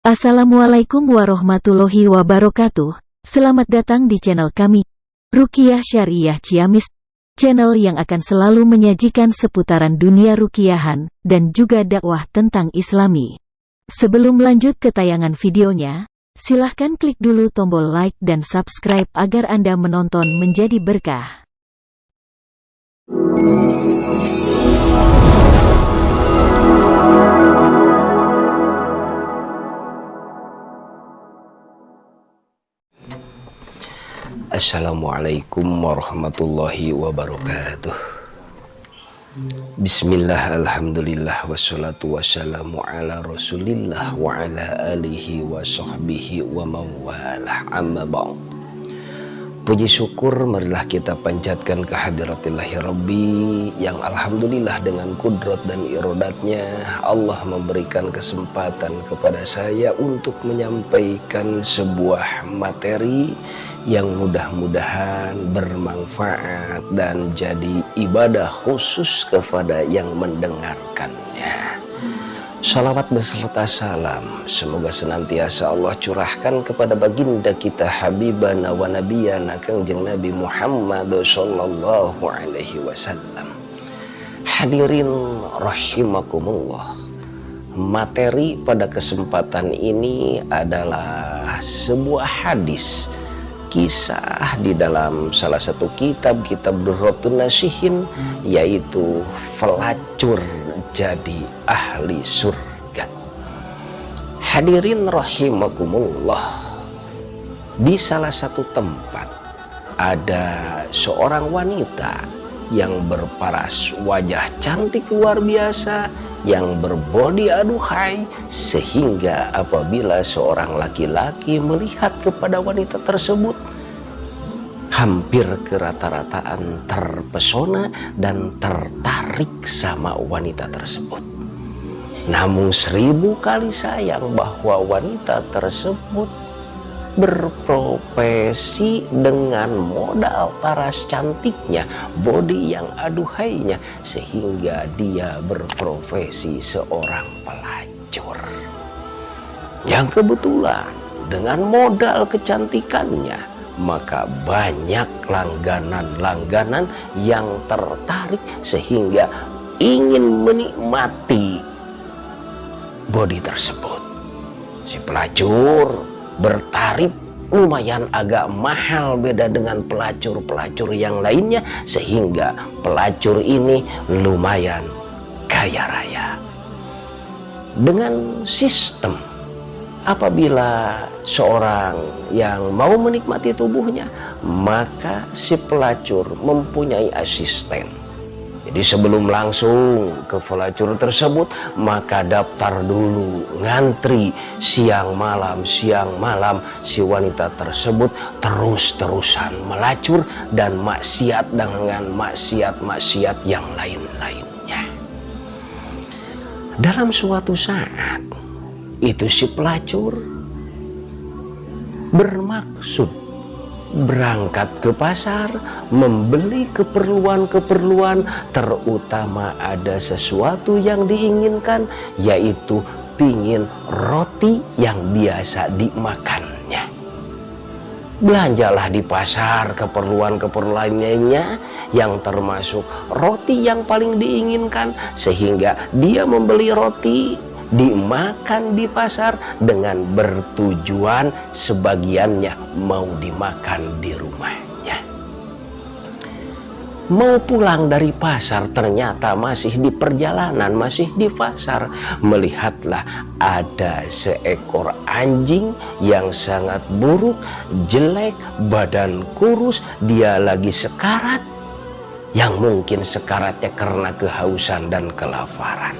Assalamualaikum warahmatullahi wabarakatuh. Selamat datang di channel kami, Ruqyah Syariah Ciamis, channel yang akan selalu menyajikan seputaran dunia ruqiyahan dan juga dakwah tentang Islami. Sebelum lanjut ke tayangan videonya, silahkan klik dulu tombol like dan subscribe agar Anda menonton menjadi berkah. Assalamualaikum warahmatullahi wabarakatuh. Bismillah, alhamdulillah, wassalatu wassalamu ala rasulillah wa ala alihi wa sahbihi wa mawalah, amma ba'd. Puji syukur marilah kita panjatkan kehadiratillahir Rabbi yang alhamdulillah dengan kudrat dan iradatnya Allah memberikan kesempatan kepada saya untuk menyampaikan sebuah materi yang mudah-mudahan bermanfaat dan jadi ibadah khusus kepada yang mendengarkannya. Salawat beserta salam semoga senantiasa Allah curahkan kepada baginda kita Habibana wa Nabiyana Kangjeng Nabi Muhammad sallallahu alaihi wasallam. Hadirin rahimakumullah. Materi pada kesempatan ini adalah sebuah hadis, kisah di dalam salah satu kitab Durratun Nasihin, yaitu pelacur jadi ahli surga. Hadirin rahimakumullah, di salah satu tempat ada seorang wanita yang berparas wajah cantik luar biasa, yang berbodi aduhai, sehingga apabila seorang laki-laki melihat kepada wanita tersebut, hampir kerata-rataan terpesona dan tertarik sama wanita tersebut. Namun 1000 kali sayang bahwa wanita tersebut berprofesi dengan modal paras cantiknya, bodi yang aduhainya, sehingga dia berprofesi seorang pelacur yang kebetulan dengan modal kecantikannya, maka banyak langganan-langganan yang tertarik sehingga ingin menikmati bodi tersebut. Si pelacur bertarif lumayan agak mahal, beda dengan pelacur-pelacur yang lainnya, sehingga pelacur ini lumayan kaya raya. Dengan sistem apabila seorang yang mau menikmati tubuhnya, maka si pelacur mempunyai asisten. Jadi sebelum langsung ke pelacur tersebut, maka daftar dulu, ngantri siang malam si wanita tersebut terus-terusan melacur dan maksiat dengan maksiat-maksiat yang lain-lainnya. Dalam suatu saat itu si pelacur bermaksud berangkat ke pasar membeli keperluan-keperluan, terutama ada sesuatu yang diinginkan, yaitu pingin roti yang biasa dimakannya. Belanjalah di pasar keperluan-keperluan lainnya yang termasuk roti yang paling diinginkan, sehingga dia membeli roti dimakan di pasar dengan bertujuan sebagiannya mau dimakan di rumahnya. Mau pulang dari pasar, ternyata masih di perjalanan, masih di pasar, melihatlah ada seekor anjing yang sangat buruk, jelek, badan kurus, dia lagi sekarat, yang mungkin sekaratnya karena kehausan dan kelaparan.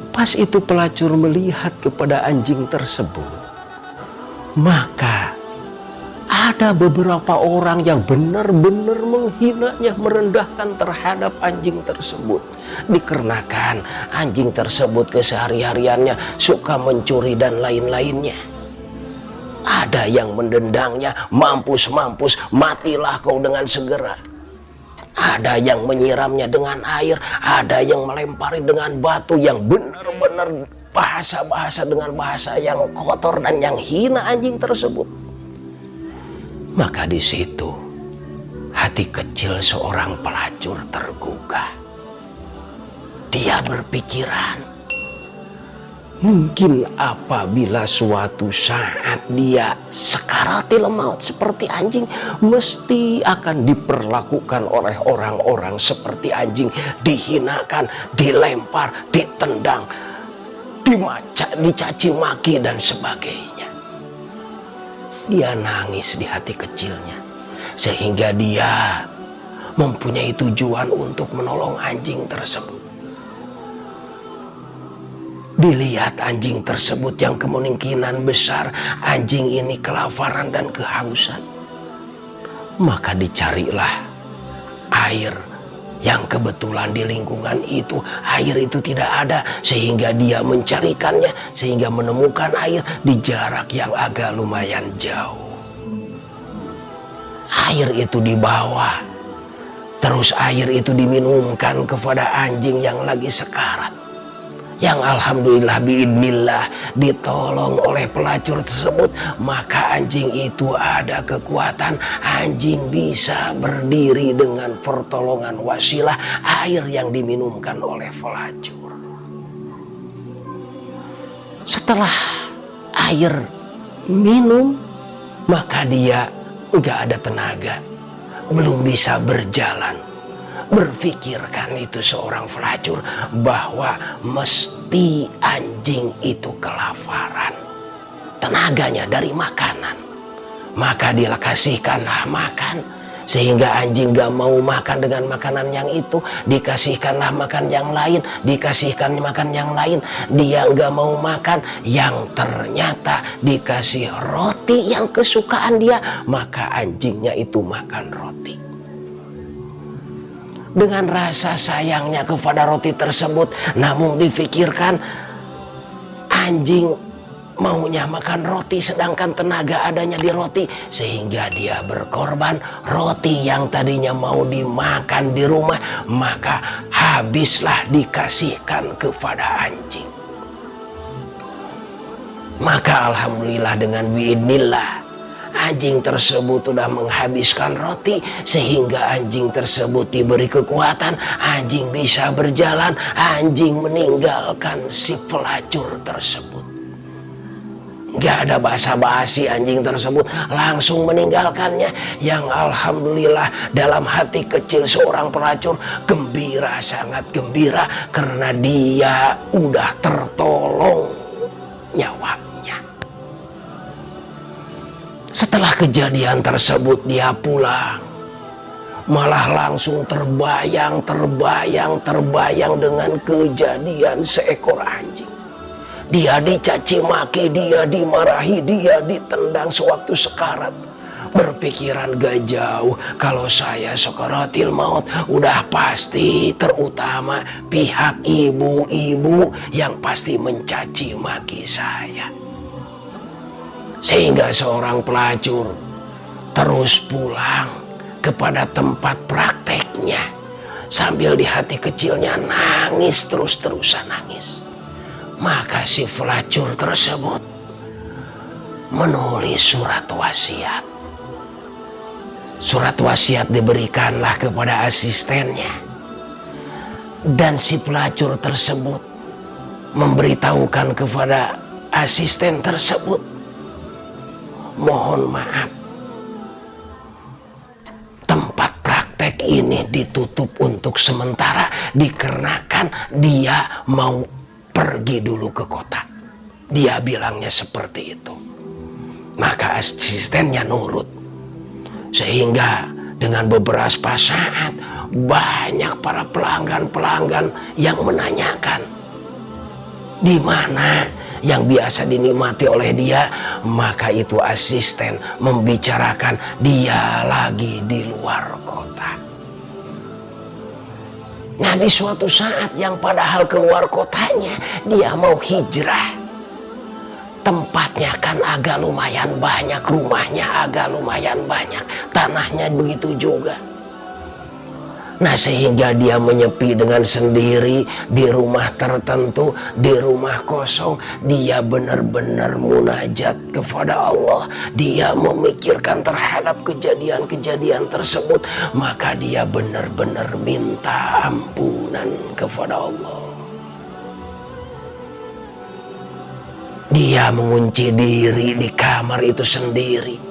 Pas itu pelacur melihat kepada anjing tersebut, maka ada beberapa orang yang benar-benar menghinanya, merendahkan terhadap anjing tersebut. Dikarenakan anjing tersebut kesehari-hariannya suka mencuri dan lain-lainnya. Ada yang mendendangnya, mampus, matilah kau dengan segera. Ada yang menyiramnya dengan air, ada yang melempari dengan batu yang benar-benar bahasa-bahasa dengan bahasa yang kotor dan yang hina anjing tersebut. Maka di situ hati kecil seorang pelacur tergugah. Dia berpikiran, mungkin apabila suatu saat dia sakaratil maut seperti anjing, mesti akan diperlakukan oleh orang-orang seperti anjing, dihinakan, dilempar, ditendang, dicaci maki dan sebagainya. Dia nangis di hati kecilnya, sehingga dia mempunyai tujuan untuk menolong anjing tersebut. Dilihat anjing tersebut yang kemungkinan besar anjing ini kelaparan dan kehausan. Maka dicarilah air yang kebetulan di lingkungan itu air itu tidak ada, sehingga dia mencarikannya, sehingga menemukan air di jarak yang agak lumayan jauh. Air itu dibawa, terus air itu diminumkan kepada anjing yang lagi sekarat, yang alhamdulillah biidznillah ditolong oleh pelacur tersebut. Maka anjing itu ada kekuatan, anjing bisa berdiri dengan pertolongan wasilah air yang diminumkan oleh pelacur. Setelah air minum, maka dia nggak ada tenaga, belum bisa berjalan. Berpikirkan itu seorang pelacur bahwa mesti anjing itu kelaparan, tenaganya dari makanan. Maka dia kasihkanlah makan, sehingga anjing gak mau makan dengan makanan yang itu. Dikasihkanlah makan yang lain, dikasihkan makan yang lain, dia gak mau makan. Yang ternyata dikasih roti yang kesukaan dia, maka anjingnya itu makan roti. Dengan rasa sayangnya kepada roti tersebut, namun dipikirkan anjing maunya makan roti sedangkan tenaga adanya di roti, sehingga dia berkorban roti yang tadinya mau dimakan di rumah, maka habislah dikasihkan kepada anjing. Maka alhamdulillah dengan biidznillah anjing tersebut sudah menghabiskan roti, sehingga anjing tersebut diberi kekuatan, anjing bisa berjalan, anjing meninggalkan si pelacur tersebut. Gak ada basa-basi, anjing tersebut langsung meninggalkannya. Yang alhamdulillah dalam hati kecil seorang pelacur gembira, sangat gembira, karena dia udah tertolong nyawa. Setelah kejadian tersebut dia pulang, malah langsung terbayang dengan kejadian seekor anjing. Dia dicaci maki, dia dimarahi, dia ditendang sewaktu sekarat. Berpikiran gak jauh, kalau saya sakaratil maut udah pasti terutama pihak ibu-ibu yang pasti mencaci maki saya. Sehingga seorang pelacur terus pulang kepada tempat prakteknya, sambil di hati kecilnya nangis, terus-terusan nangis. Maka si pelacur tersebut menulis surat wasiat. Surat wasiat diberikanlah kepada asistennya, dan si pelacur tersebut memberitahukan kepada asisten tersebut, mohon maaf, tempat praktek ini ditutup untuk sementara dikarenakan dia mau pergi dulu ke kota. Dia bilangnya seperti itu. Maka asistennya nurut, sehingga dengan beberapa saat banyak para pelanggan yang menanyakan di mana yang biasa dinikmati oleh dia. Maka itu asisten membicarakan dia lagi di luar kota. Nah, di suatu saat yang padahal keluar kotanya dia mau hijrah, tempatnya kan agak lumayan banyak, rumahnya agak lumayan banyak, tanahnya begitu juga. Nah, sehingga dia menyepi dengan sendiri di rumah tertentu, di rumah kosong. Dia benar-benar munajat kepada Allah. Dia memikirkan terhadap kejadian-kejadian tersebut. Maka dia benar-benar minta ampunan kepada Allah. Dia mengunci diri di kamar itu sendiri.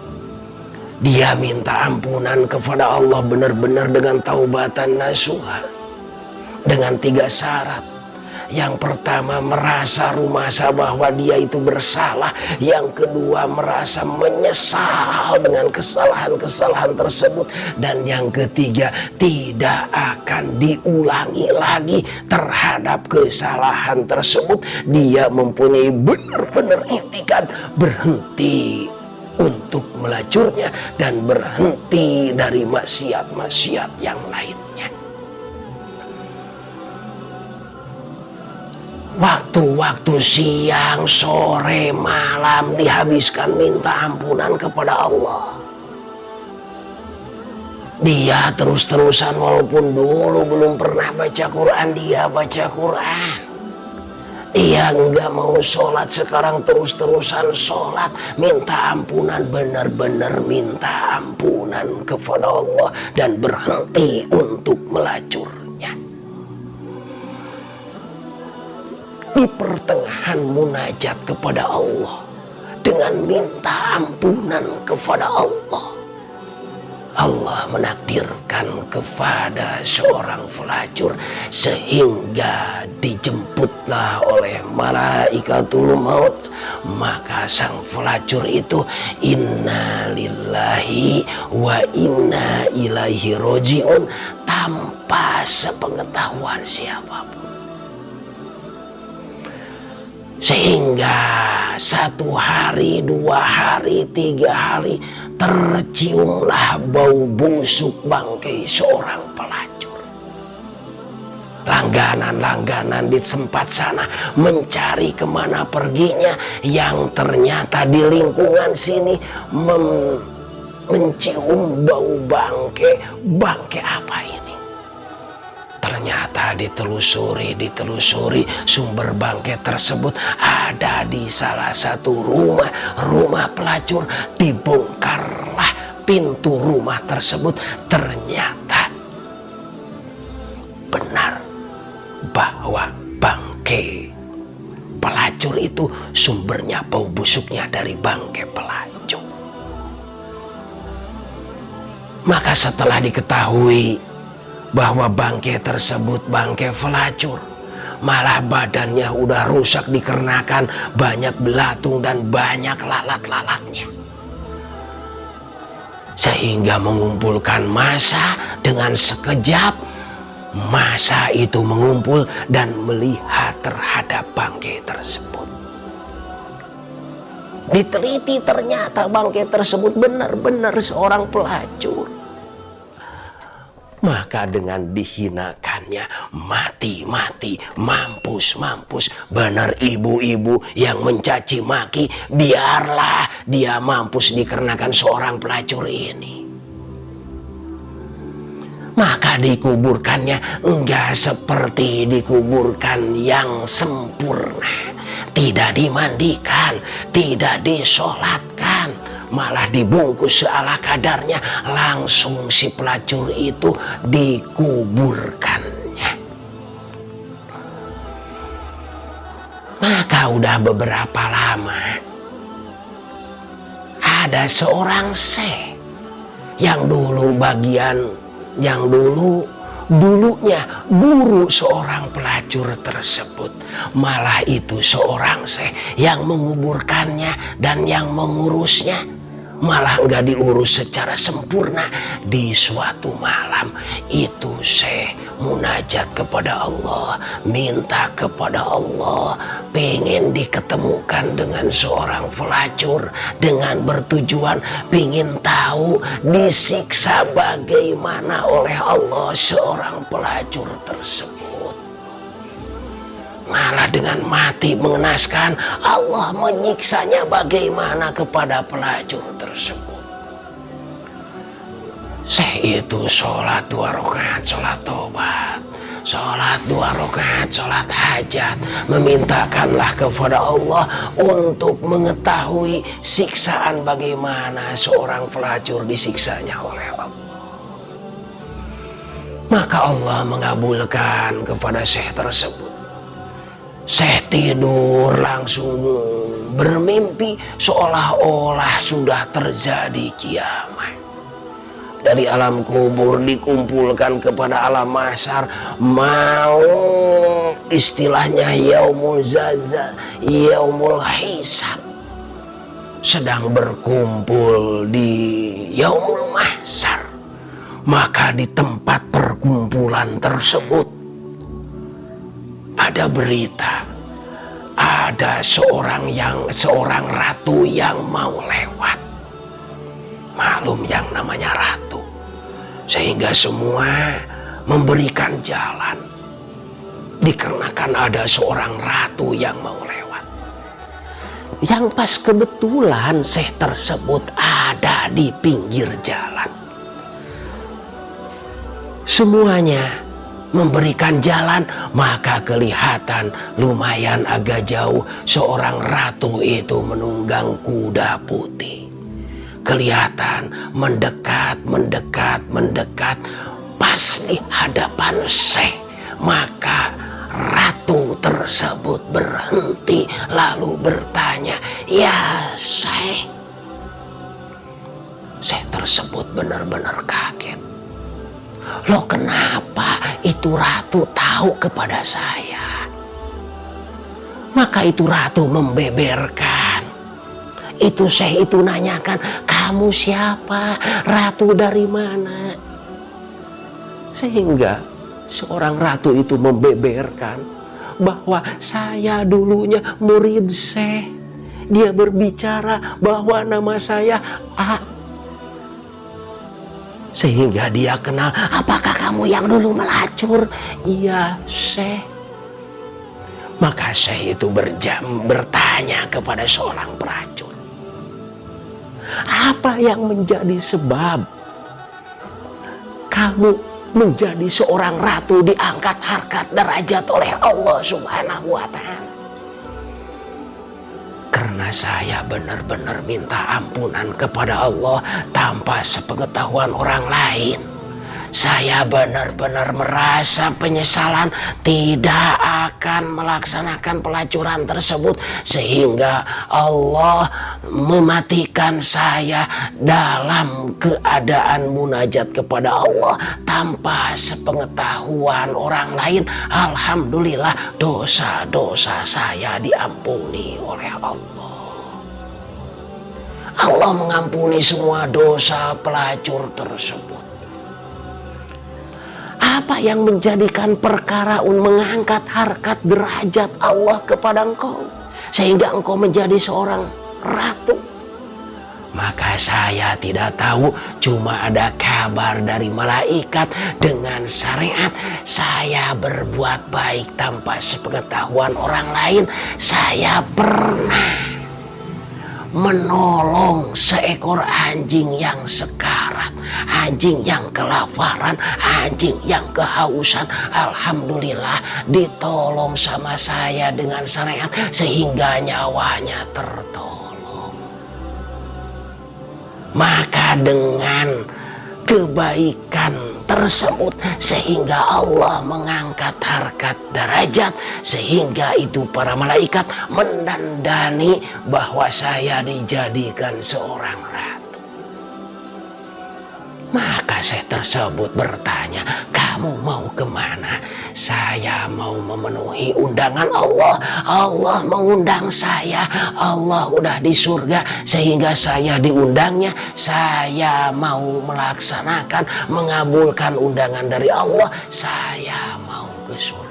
Dia minta ampunan kepada Allah benar-benar dengan taubatan nasuha. Dengan 3 syarat. Yang pertama, merasa rumasa bahwa dia itu bersalah. Yang kedua, merasa menyesal dengan kesalahan-kesalahan tersebut. Dan yang ketiga, tidak akan diulangi lagi terhadap kesalahan tersebut. Dia mempunyai benar-benar iktikad berhenti untuk melacurnya dan berhenti dari maksiat-maksiat yang lainnya. Waktu-waktu siang, sore, malam dihabiskan minta ampunan kepada Allah. Dia terus-terusan walaupun dulu belum pernah baca Quran, dia baca Quran. Dia nggak mau sholat, sekarang terus-terusan sholat. Minta ampunan, benar-benar minta ampunan kepada Allah. Dan berhenti untuk melacurnya. Di pertengahan munajat kepada Allah, dengan minta ampunan kepada Allah, Allah menakdirkan kepada seorang pelacur sehingga dijemputlah oleh malaikatul maut. Maka sang pelacur itu inna lillahi wa inna ilaihi rojiun tanpa sepengetahuan siapapun. Sehingga 1 hari, 2 hari, 3 hari terciumlah bau busuk bangkai seorang pelacur. Langganan-langganan di tempat sana mencari kemana perginya, yang ternyata di lingkungan sini mencium bau bangkai. Bangkai apa ini? Ternyata ditelusuri sumber bangkai tersebut ada di salah satu rumah pelacur. Dibongkarlah pintu rumah tersebut. Ternyata benar bahwa bangkai pelacur itu sumbernya bau busuknya dari bangkai pelacur. Maka setelah diketahui bahwa bangkai tersebut bangkai pelacur, malah badannya udah rusak dikarenakan banyak belatung dan banyak lalat-lalatnya, sehingga mengumpulkan massa. Dengan sekejap massa itu mengumpul dan melihat terhadap bangkai tersebut. Diteliti, ternyata bangkai tersebut benar-benar seorang pelacur. Maka dengan dihinakannya, mati, mampus. Benar ibu-ibu yang mencaci maki, biarlah dia mampus dikarenakan seorang pelacur ini. Maka dikuburkannya enggak seperti dikuburkan yang sempurna. Tidak dimandikan, tidak disolatkan, malah dibungkus seala kadarnya. Langsung si pelacur itu dikuburkannya. Maka udah beberapa lama ada seorang syekh yang dulunya guru seorang pelacur tersebut. Malah itu seorang syekh yang menguburkannya dan yang mengurusnya malah nggak diurus secara sempurna. Di suatu malam itu syekh munajat kepada Allah, minta kepada Allah, pengen diketemukan dengan seorang pelacur dengan bertujuan pengen tahu disiksa bagaimana oleh Allah seorang pelacur tersebut. Malah dengan mati mengenaskan, Allah menyiksanya bagaimana kepada pelacur tersebut. Syekh itu sholat 2 rakaat, sholat tobat, sholat 2 rakaat, sholat hajat, memintakanlah kepada Allah untuk mengetahui siksaan bagaimana seorang pelacur disiksanya oleh Allah. Maka Allah mengabulkan kepada Syekh tersebut. Syekh tidur langsung bermimpi seolah-olah sudah terjadi kiamat. Dari alam kubur dikumpulkan kepada alam mahsyar, mau istilahnya yaumul zaza, yaumul hisab, sedang berkumpul di yaumul mahsyar. Maka di tempat perkumpulan tersebut ada berita, ada seorang ratu yang mau lewat. Maklum yang namanya ratu, sehingga semua memberikan jalan dikarenakan ada seorang ratu yang mau lewat. Yang pas kebetulan Syekh tersebut ada di pinggir jalan. Semuanya memberikan jalan, maka kelihatan lumayan agak jauh seorang ratu itu menunggang kuda putih. Kelihatan mendekat, pas di hadapan Syekh. Maka ratu tersebut berhenti lalu bertanya, "Ya Syekh." Syekh tersebut benar-benar kaget. "Loh, kenapa itu ratu tahu kepada saya?" Maka itu ratu membeberkan. Itu Syekh itu nanyakan, "Kamu siapa? Ratu dari mana?" Sehingga seorang ratu itu membeberkan bahwa saya dulunya murid Syekh. Dia berbicara bahwa nama saya A. Sehingga dia kenal, "Apakah kamu yang dulu melacur?" "Iya Syekh." Maka Syekh itu bertanya kepada seorang pelacur, "Apa yang menjadi sebab kamu menjadi seorang ratu diangkat harkat derajat oleh Allah Subhanahu wa Ta'ala?" "Karena saya benar-benar minta ampunan kepada Allah tanpa sepengetahuan orang lain. Saya benar-benar merasa penyesalan tidak akan melaksanakan pelacuran tersebut, sehingga Allah mematikan saya dalam keadaan munajat kepada Allah tanpa sepengetahuan orang lain. Alhamdulillah dosa-dosa saya diampuni oleh Allah." Allah mengampuni semua dosa pelacur tersebut. Apa yang menjadikan perkara mengangkat harkat derajat Allah kepada engkau sehingga engkau menjadi seorang ratu? Maka saya tidak tahu, cuma ada kabar dari malaikat dengan syariat saya berbuat baik tanpa sepengetahuan orang lain. Saya pernah menolong seekor anjing yang sekarat, anjing yang kelaparan, anjing yang kehausan. Alhamdulillah ditolong sama saya dengan syariat sehingga nyawanya tertolong. Maka dengan kebaikan tersebut sehingga Allah mengangkat harkat derajat, sehingga itu para malaikat mendandani bahwa saya dijadikan seorang ratu. Maka saya tersebut bertanya, "Kamu mau kemana?" "Saya mau memenuhi undangan Allah. Allah mengundang saya. Allah udah di surga sehingga saya diundangnya. Saya mau melaksanakan, mengabulkan undangan dari Allah. Saya mau ke surga."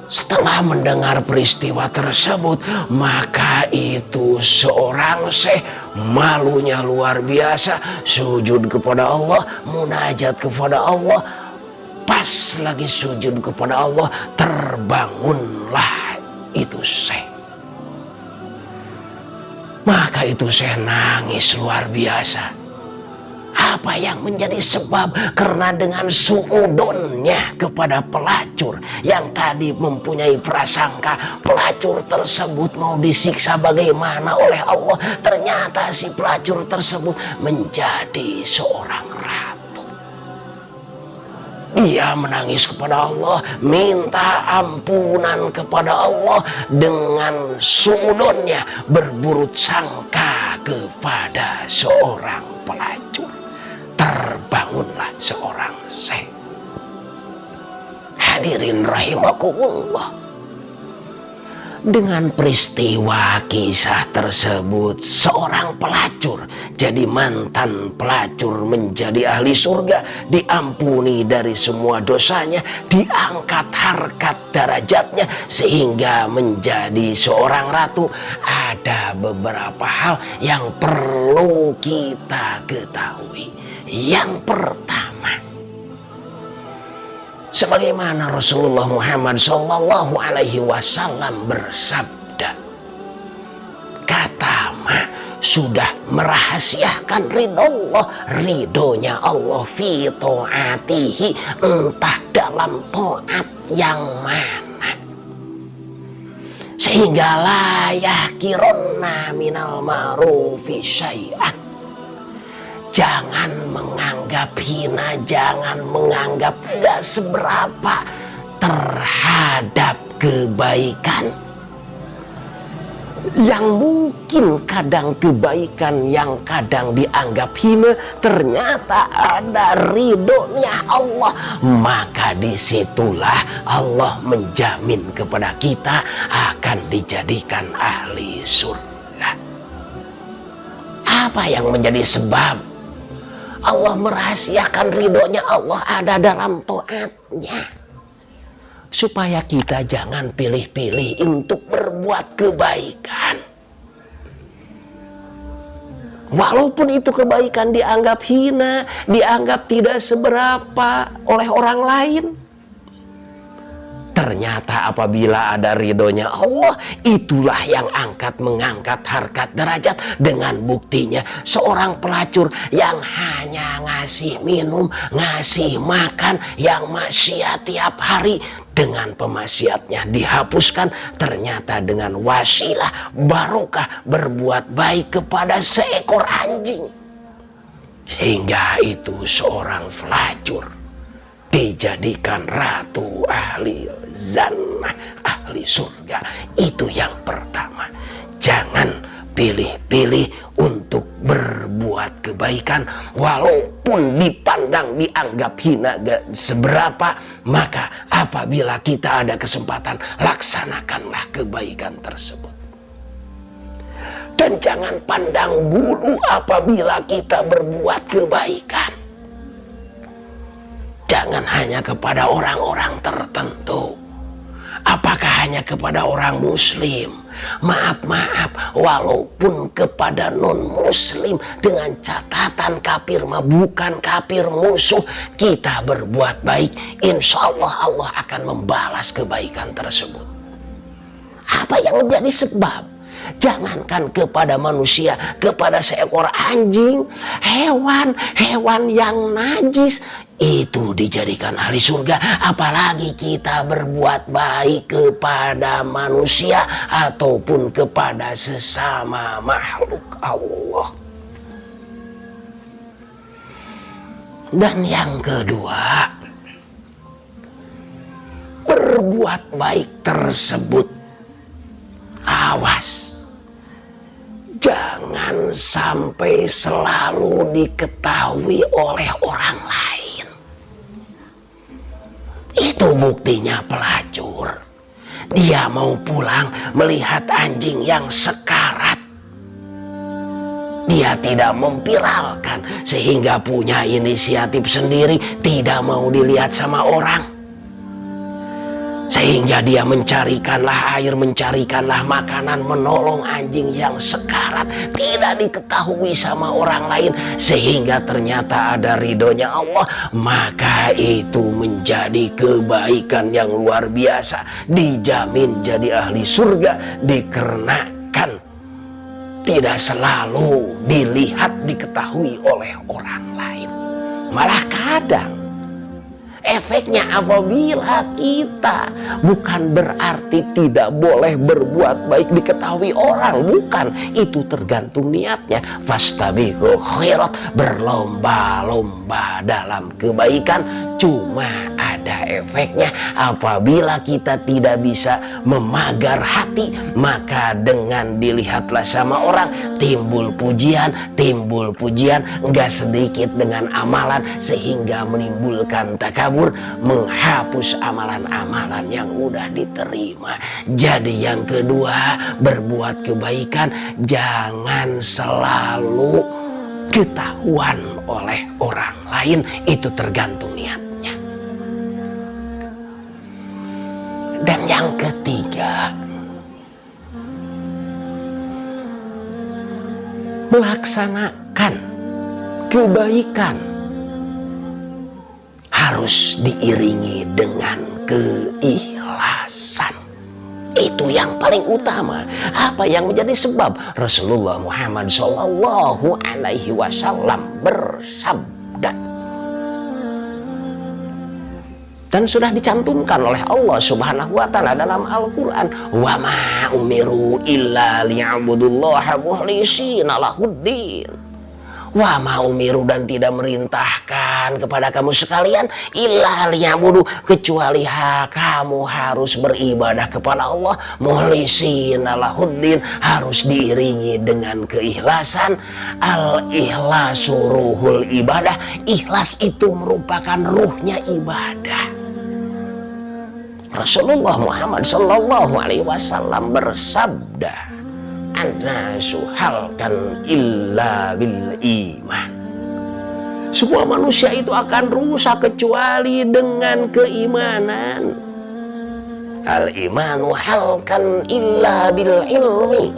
Setelah mendengar peristiwa tersebut, maka itu seorang Syekh malunya luar biasa, sujud kepada Allah, munajat kepada Allah. Pas lagi sujud kepada Allah, terbangunlah itu Syekh. Maka itu Syekh nangis luar biasa. Apa yang menjadi sebab? Karena dengan suudonnya kepada pelacur yang tadi mempunyai prasangka pelacur tersebut mau disiksa bagaimana oleh Allah, ternyata si pelacur tersebut menjadi seorang ratu. Dia menangis kepada Allah, minta ampunan kepada Allah dengan suudonnya berburut sangka kepada seorang pelacur. Terbangunlah seorang syekh. Hadirin rahimakumullah. Dengan peristiwa kisah tersebut, seorang pelacur jadi mantan pelacur menjadi ahli surga, diampuni dari semua dosanya, diangkat harkat derajatnya sehingga menjadi seorang ratu. Ada beberapa hal yang perlu kita ketahui. Yang pertama, sebagaimana Rasulullah Muhammad SAW bersabda, kata mah sudah merahasiakan ridhonya Allah fi ta'atihi, entah dalam taat yang mana, sehingga la yahkironna minal ma'rufi syai'an. Jangan menganggap hina, jangan menganggap gak seberapa terhadap kebaikan. Yang mungkin kadang kebaikan yang kadang dianggap hina, ternyata ada ridhonya Allah. Maka disitulah Allah menjamin kepada kita akan dijadikan ahli surga. Apa yang menjadi sebab Allah merahasiakan ridhonya Allah ada dalam taatnya? Supaya kita jangan pilih-pilih untuk berbuat kebaikan. Walaupun itu kebaikan dianggap hina, dianggap tidak seberapa oleh orang lain, ternyata apabila ada ridhonya Allah, itulah yang mengangkat harkat derajat. Dengan buktinya seorang pelacur yang hanya ngasih minum, ngasih makan, yang maksiat tiap hari, dengan pemaksiatnya dihapuskan, ternyata dengan wasilah barokah berbuat baik kepada seekor anjing, sehingga itu seorang pelacur dijadikan ratu ahli jannah, ahli surga. Itu yang pertama. Jangan pilih-pilih untuk berbuat kebaikan walaupun dipandang, dianggap hina gak seberapa. Maka apabila kita ada kesempatan, laksanakanlah kebaikan tersebut. Dan jangan pandang bulu apabila kita berbuat kebaikan. Jangan hanya kepada orang-orang tertentu. Apakah hanya kepada orang muslim? Maaf, walaupun kepada non-muslim, dengan catatan kafir mah bukan kafir, musuh, kita berbuat baik, insya Allah Allah akan membalas kebaikan tersebut. Apa yang menjadi sebab? Jangankan kepada manusia, kepada seekor anjing, hewan yang najis itu dijadikan ahli surga. Apalagi kita berbuat baik kepada manusia ataupun kepada sesama makhluk Allah. Dan yang kedua, berbuat baik tersebut, awas, jangan sampai selalu diketahui oleh orang lain. Itu buktinya pelacur. Dia mau pulang melihat anjing yang sekarat. Dia tidak memviralkan sehingga punya inisiatif sendiri, tidak mau dilihat sama orang. Sehingga dia mencarikanlah air, mencarikanlah makanan, menolong anjing yang sekarat, tidak diketahui sama orang lain, sehingga ternyata ada ridhonya Allah. Maka itu menjadi kebaikan yang luar biasa, dijamin jadi ahli surga, dikarenakan tidak selalu dilihat, diketahui oleh orang lain. Malah kadang efeknya apabila kita bukan berarti tidak boleh berbuat baik diketahui orang, bukan, itu tergantung niatnya. Fastabiqul khairat, berlomba-lomba dalam kebaikan, cuma ada efeknya apabila kita tidak bisa memagar hati, maka dengan dilihatlah sama orang timbul pujian, enggak sedikit dengan amalan sehingga menimbulkan takabur, menghapus amalan-amalan yang udah diterima. Jadi yang kedua, berbuat kebaikan jangan selalu ketahuan oleh orang lain, itu tergantung niatnya. Dan yang ketiga, melaksanakan kebaikan harus diiringi dengan keikhlasan. Itu yang paling utama. Apa yang menjadi sebab Rasulullah Muhammad Sallallahu Alaihi Wasallam bersabda, dan sudah dicantumkan oleh Allah Subhanahu wa Ta'ala dalam Al-Quran, wa ma umiru illa liya'budullaha mukhlisina lahuddin. Wa ma umiru, dan tidak merintahkan kepada kamu sekalian, illa liya'budu, kecuali kamu harus beribadah kepada Allah, mukhlisina lahuddin, harus diiringi dengan keikhlasan. Al-ikhlasu ruhul ibadah, ikhlas itu merupakan ruhnya ibadah. Rasulullah Muhammad Sallallahu Alaihi Wasallam bersabda, "An-nasu halkan illa bil iman." Semua manusia itu akan rusak kecuali dengan keimanan. Al-imanu halkan illa bil ilmi.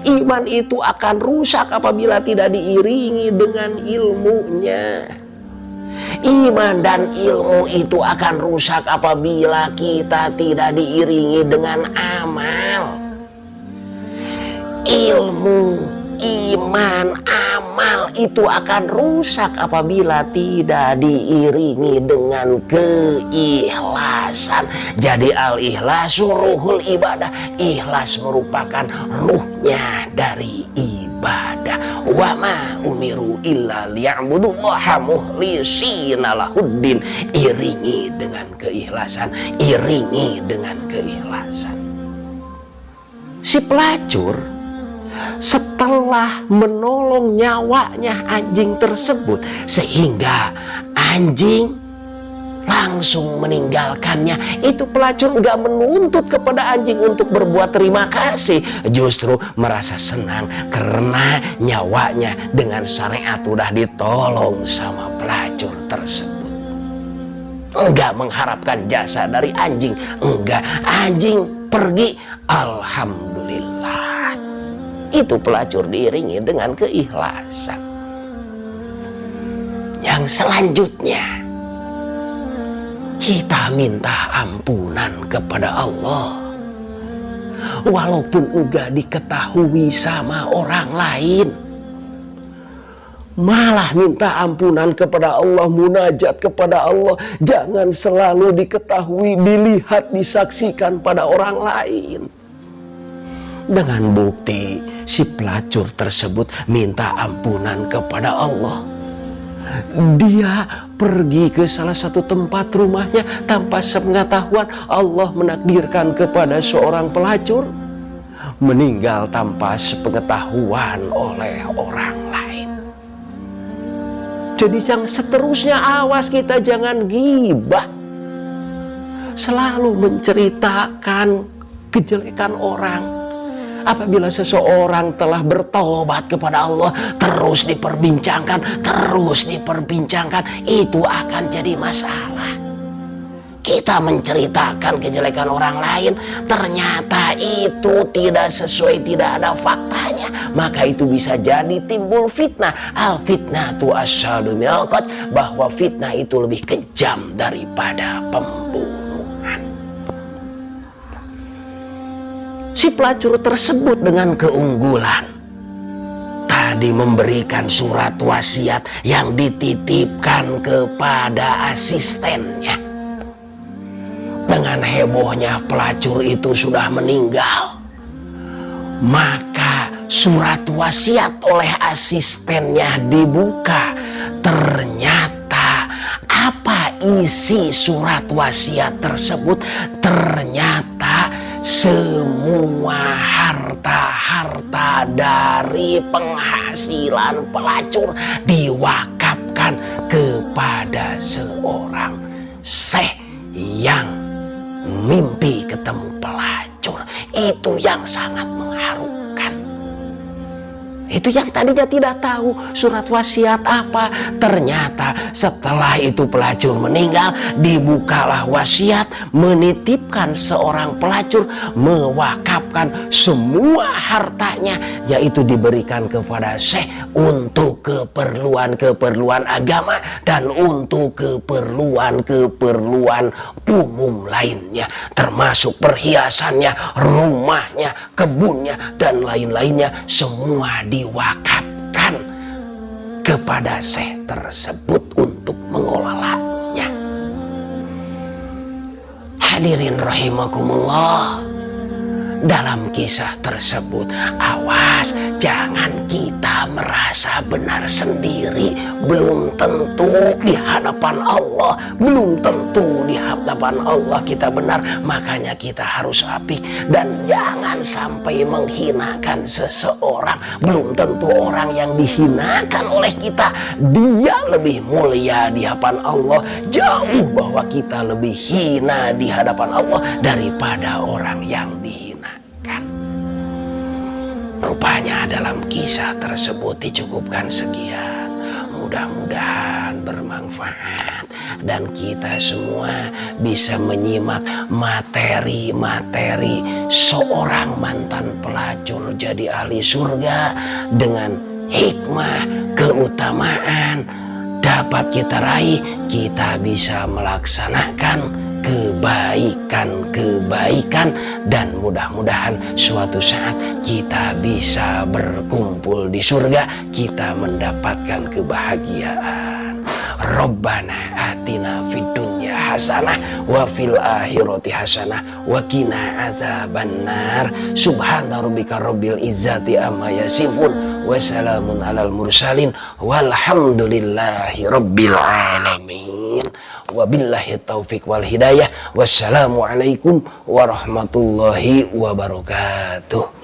Iman itu akan rusak apabila tidak diiringi dengan ilmunya. Iman dan ilmu itu akan rusak apabila kita tidak diiringi dengan amal. Ilmu, iman, amal itu akan rusak apabila tidak diiringi dengan keikhlasan. Jadi al-ikhlasu ruhul ibadah, ikhlas merupakan ruhnya dari ibadah. Wa ma umiru illa liya'budullaha mukhlisina lahuddin, iringi dengan keikhlasan, iringi dengan keikhlasan. Si pelacur setelah menolong nyawanya anjing tersebut sehingga anjing langsung meninggalkannya, itu pelacur enggak menuntut kepada anjing untuk berbuat terima kasih, justru merasa senang karena nyawanya dengan syariat udah ditolong sama pelacur tersebut. Enggak mengharapkan jasa dari anjing, enggak, anjing pergi, alhamdulillah. Itu pelacur diiringi dengan keikhlasan. Yang selanjutnya, kita minta ampunan kepada Allah walaupun enggak diketahui sama orang lain. Malah minta ampunan kepada Allah, munajat kepada Allah, jangan selalu diketahui, dilihat, disaksikan pada orang lain. Dengan bukti si pelacur tersebut minta ampunan kepada Allah, dia pergi ke salah satu tempat rumahnya tanpa sepengetahuan, Allah menakdirkan kepada seorang pelacur meninggal tanpa sepengetahuan oleh orang lain. Jadi yang seterusnya, awas kita jangan ghibah, selalu menceritakan kejelekan orang. Apabila seseorang telah bertobat kepada Allah, terus diperbincangkan, itu akan jadi masalah. Kita menceritakan kejelekan orang lain, ternyata itu tidak sesuai, tidak ada faktanya, maka itu bisa jadi timbul fitnah. Al fitnatu asyadu minal qatl, bahwa fitnah itu lebih kejam daripada pembunuhan. Si pelacur tersebut dengan keunggulan tadi memberikan surat wasiat yang dititipkan kepada asistennya. Dengan hebohnya pelacur itu sudah meninggal, maka surat wasiat oleh asistennya dibuka. Ternyata apa isi surat wasiat tersebut? Ternyata semua harta-harta dari penghasilan pelacur diwakafkan kepada seorang syekh yang mimpi ketemu pelacur. Itu yang sangat mengharukan. Itu yang tadinya tidak tahu surat wasiat apa. Ternyata setelah itu pelacur meninggal, dibukalah wasiat menitipkan seorang pelacur mewakafkan semua hartanya, yaitu diberikan kepada syekh untuk keperluan-keperluan agama dan untuk keperluan-keperluan umum lainnya, termasuk perhiasannya, rumahnya, kebunnya, dan lain-lainnya, semua diwakafkan kepada syekh tersebut untuk mengelolanya. Hadirin rahimakumullah, dalam kisah tersebut, awas jangan kita merasa benar sendiri. Belum tentu di hadapan Allah, belum tentu di hadapan Allah kita benar. Makanya kita harus apik dan jangan sampai menghinakan seseorang. Belum tentu orang yang dihinakan oleh kita dia lebih mulia di hadapan Allah. Jauh bahwa kita lebih hina di hadapan Allah daripada orang yang dihina. Rupanya dalam kisah tersebut dicukupkan sekian. Mudah-mudahan bermanfaat dan kita semua bisa menyimak materi-materi seorang mantan pelacur jadi ahli surga dengan hikmah, keutamaan dapat kita raih. Kita bisa melaksanakan kebaikan-kebaikan dan mudah-mudahan suatu saat kita bisa berkumpul di surga, kita mendapatkan kebahagiaan. Rabbana atina fid dunya hasanah wa fil akhirati hasanah wa qina adzabannar. Subhana rabbika rabbil izzati amma yasifun wa salamun alal mursalin walhamdulillahi rabbil alamin. Wabillahi taufik wal hidayah. Wassalamualaikum warahmatullahi wabarakatuh.